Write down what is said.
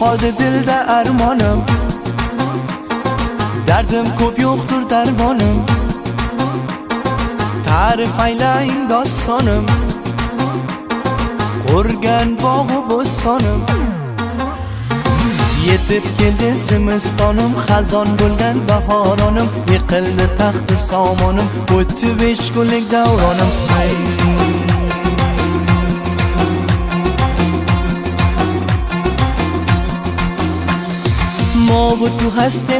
qoldi dilda armonim, dardim ko'p yo'qdir darmonim. Ta'rif aylang dostonim, qurgan bog'i bo'stonim. Yetib keldi zimistonim, xazon bo'lgan bahoronim. Yiqildi taxti somonim, o'tdi 5 kunlik davronim. Ma bu tu hast